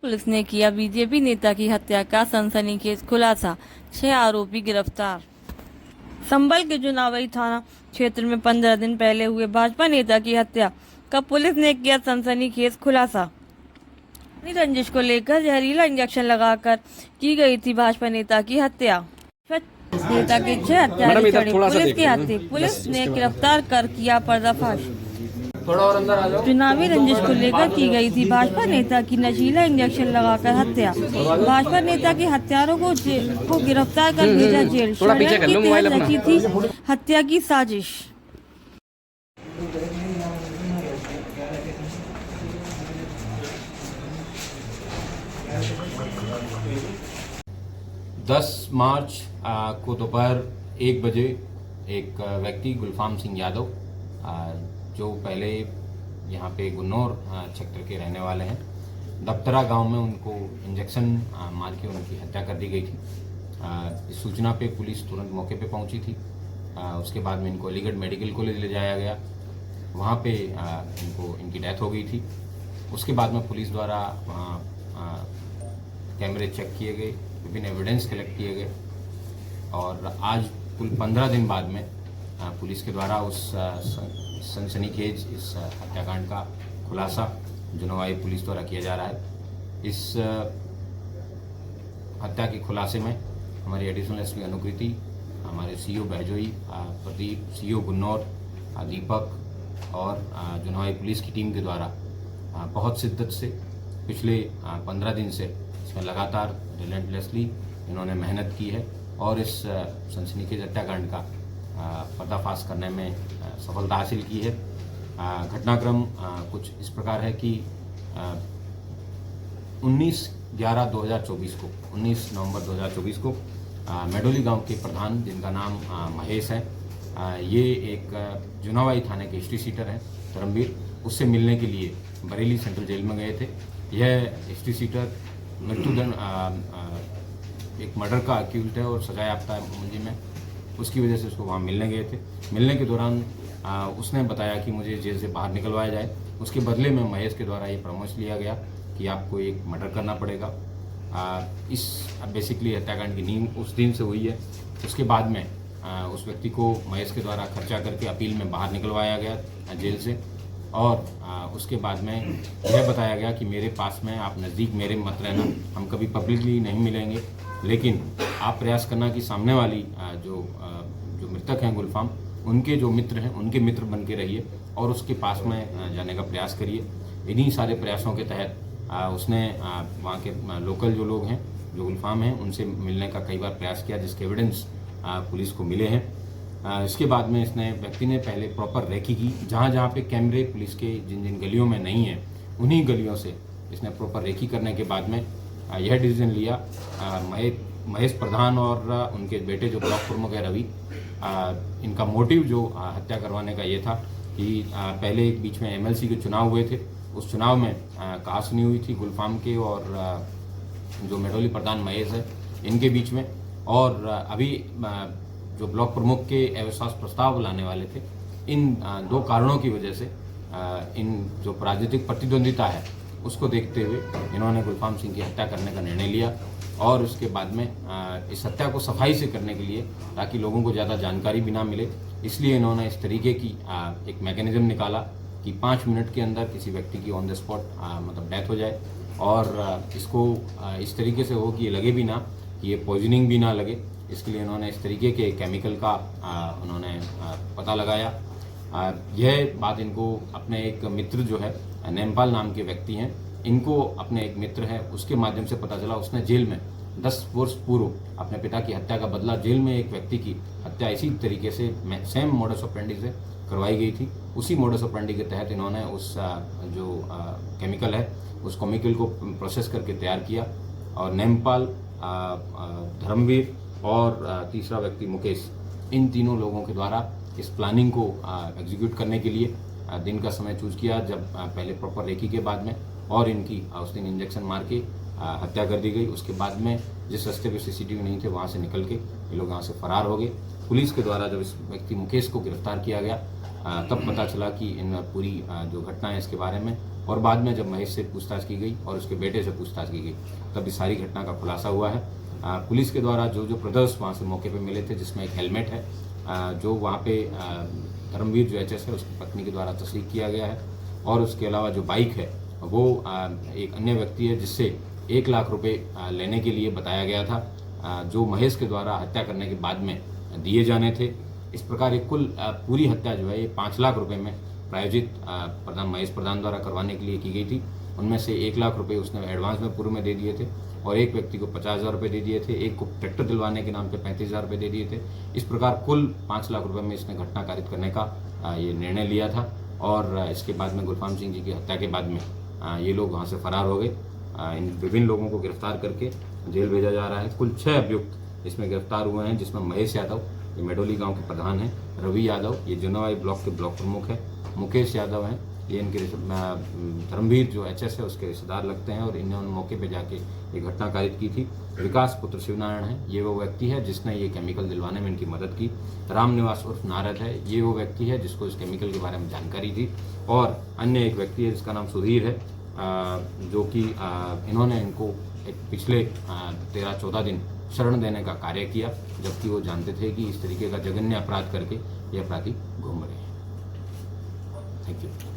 Police ने किया BJP नेता की हत्या का सनसनीखेज खुलासा, 6 आरोपी गिरफ्तार। संभल के चुनावी थाना क्षेत्र में 15 दिन पहले हुए भाजपा नेता की हत्या का पुलिस ने किया सनसनीखेज खुलासा। रंजिश को लेकर जहरीला इंजेक्शन लगाकर की गई थी भाजपा नेता की हत्या। नेता के 6 हत्यारे चढ़े पुलिस के हाथे, पुलिस ने गिरफ्तार कर किया पर्दाफाश। चुनावी रंजिश को लेकर की गई थी भाजपा नेता की नशीला इंजेक्शन लगाकर हत्या। भाजपा नेता के हत्यारों को गिरफ्तार कर भेजा जेल। षड्यंत्र के तहत रची थी हत्या की साजिश। 10 मार्च को दोपहर 1 बजे एक व्यक्ति गुलफाम सिंह यादव, जो पहले यहाँ पे गुन्नौर क्षेत्र के रहने वाले हैं, दफ्तरा गांव में उनको इंजेक्शन मार के उनकी हत्या कर दी गई थी। इस सूचना पे पुलिस तुरंत मौके पे पहुंची थी। उसके बाद में इनको अलीगढ़ मेडिकल कॉलेज ले जाया गया, वहाँ पे इनकी डेथ हो गई थी। उसके बाद में पुलिस द्वारा कैमरे चेक किए गए, विभिन्न एविडेंस कलेक्ट किए गए और आज कुल 15 दिन बाद में पुलिस के द्वारा उस सनसनीखेज इस हत्याकांड का खुलासा जुनवाई पुलिस द्वारा किया जा रहा है। इस हत्या के खुलासे में हमारी एडिशनल एसपी अनुकृति, हमारे सीओ बहजोई, प्रदीप, सीओ गुन्नौर, दीपक और जुनवाई पुलिस की टीम के द्वारा बहुत शिद्दत से पिछले 15 दिन से इसमें लगातार रिलेंटलेसली इन्होंने मेहनत की है और इस सनसनीखेज हत्याकांड का पर्दाफाश करने में सफलता हासिल की है। घटनाक्रम कुछ इस प्रकार है कि 19 नवंबर 2024 को मेडोली गांव के प्रधान, जिनका नाम महेश है, ये एक जुनावाई थाने के हिस्ट्री सीटर हैं धर्मवीर, उससे मिलने के लिए बरेली सेंट्रल जेल में गए थे। यह हिस्ट्री सीटर मृत्युदंड एक मर्डर का अक्यूज्ड है और सजा याफ्ता है मुंजी में, उसकी वजह से उसको वहाँ मिलने गए थे। मिलने के दौरान उसने बताया कि मुझे जेल से बाहर निकलवाया जाए। उसके बदले में महेश के द्वारा ये परामर्श लिया गया कि आपको एक मर्डर करना पड़ेगा। इस बेसिकली हत्याकांड की नींव उस दिन से हुई है। उसके बाद में उस व्यक्ति को महेश के द्वारा खर्चा करके अपील में बाहर निकलवाया गया जेल से और उसके बाद में यह बताया गया कि मेरे पास में आप नज़दीक मेरे मत रहना, हम कभी पब्लिकली नहीं मिलेंगे, लेकिन आप प्रयास करना कि सामने वाली जो मृतक हैं गुलफाम, उनके जो मित्र हैं उनके मित्र बन के रहिए और उसके पास में जाने का प्रयास करिए। इन्हीं सारे प्रयासों के तहत उसने वहाँ के लोकल जो लोग हैं, जो गुलफाम हैं, उनसे मिलने का कई बार प्रयास किया, जिसके एविडेंस पुलिस को मिले हैं। इसके बाद में इसने व्यक्ति ने पहले प्रॉपर रेकी की, जहाँ जहाँ पे कैमरे पुलिस के जिन जिन गलियों में नहीं है उन्हीं गलियों से इसने प्रॉपर रेकी करने के बाद में यह डिसीजन लिया। महेश प्रधान और उनके बेटे जो ब्लॉक प्रमुख है रवि, इनका मोटिव जो हत्या करवाने का ये था कि पहले एक बीच में एमएलसी के चुनाव हुए थे, उस चुनाव में कहा सुनी हुई थी गुलफाम के और जो मेडोली प्रधान महेश है इनके बीच में, और अभी जो ब्लॉक प्रमुख के अविश्वास प्रस्ताव लाने वाले थे, इन 2 कारणों की वजह से इन जो राजनीतिक प्रतिद्वंदिता है उसको देखते हुए इन्होंने गुलफाम सिंह की हत्या करने का निर्णय लिया और उसके बाद में इस हत्या को सफाई से करने के लिए, ताकि लोगों को ज़्यादा जानकारी भी ना मिले, इसलिए इन्होंने इस तरीके की एक मैकेनिज्म निकाला कि 5 मिनट के अंदर किसी व्यक्ति की ऑन द स्पॉट मतलब डेथ हो जाए और इसको इस तरीके से हो कि ये लगे भी ना, कि ये पॉइजनिंग भी ना लगे। इसके लिए इन्होंने इस तरीके के केमिकल का उन्होंने पता लगाया। यह बात इनको अपने एक मित्र जो है नेमपाल नाम के व्यक्ति हैं, इनको अपने एक मित्र है उसके माध्यम से पता चला। उसने जेल में 10 वर्ष पूर्व अपने पिता की हत्या का बदला, जेल में एक व्यक्ति की हत्या इसी तरीके से सेम मोडस ऑपरेंडी से करवाई गई थी। उसी मोडस ऑपरेंडी के तहत इन्होंने उस जो केमिकल है उस केमिकल को प्रोसेस करके तैयार किया और नेमपाल, धर्मवीर और तीसरा व्यक्ति मुकेश, इन तीनों लोगों के द्वारा इस प्लानिंग को एग्जीक्यूट करने के लिए दिन का समय चूज किया, जब पहले प्रॉपर रेकी के बाद में और इनकी उस दिन इंजेक्शन मार के हत्या कर दी गई। उसके बाद में जिस रास्ते पे सीसीटीवी नहीं थे वहाँ से निकल के ये लोग यहाँ से फरार हो गए। पुलिस के द्वारा जब इस व्यक्ति मुकेश को गिरफ्तार किया गया तब पता चला कि इन पूरी जो घटना है इसके बारे में, और बाद में जब महेश से पूछताछ की गई और उसके बेटे से पूछताछ की गई तब इस सारी घटना का खुलासा हुआ है। पुलिस के द्वारा जो जो ब्रदर्स वहाँ से मौके पे मिले थे, जिसमें एक हेलमेट है जो वहाँ पे धर्मवीर जो एचएस है उसकी पत्नी के द्वारा तस्लीक किया गया है, और उसके अलावा जो बाइक है वो एक अन्य व्यक्ति है जिससे 1 लाख रुपए लेने के लिए बताया गया था, जो महेश के द्वारा हत्या करने के बाद में दिए जाने थे। इस प्रकार एक कुल पूरी हत्या जो है ये 5 लाख रुपए में प्रायोजित प्रधान महेश प्रधान द्वारा करवाने के लिए की गई थी। उनमें से 1 लाख रुपए उसने एडवांस में पूर्व में दे दिए थे, और एक व्यक्ति को 50,000 रुपये दे दिए थे, एक को ट्रैक्टर दिलवाने के नाम पे 35,000 रुपये दे दिए थे। इस प्रकार कुल 5 लाख रुपए में इसने घटना कारित करने का ये निर्णय लिया था, और इसके बाद में गुरफाम सिंह जी की हत्या के बाद में ये लोग वहाँ से फरार हो गए। इन विभिन्न लोगों को गिरफ्तार करके जेल भेजा जा रहा है। कुल 6 अभियुक्त इसमें गिरफ्तार हुए हैं, जिसमें महेश यादव, ये मेडोली गांव के प्रधान हैं, रवि यादव, ये जुनावाई ब्लॉक के ब्लॉक प्रमुख है, मुकेश यादव हैं, ये इनके धर्मवीर जो एचएस है उसके रिश्तेदार लगते हैं, और इन्होंने मौके पे जाके ये घटना कारित की थी। विकास पुत्र शिवनारायण है, ये वो व्यक्ति है जिसने ये केमिकल दिलवाने में इनकी मदद की। रामनिवास उर्फ नारद है, ये वो व्यक्ति है जिसको इस केमिकल के बारे में जानकारी थी, और अन्य एक व्यक्ति है जिसका नाम सुधीर है, जो कि इन्होंने इनको एक पिछले 13-14 दिन शरण देने का कार्य किया, जबकि वो जानते थे कि इस तरीके का जघन्य अपराध करके ये अपराधी घूम रहे हैं। Thank you.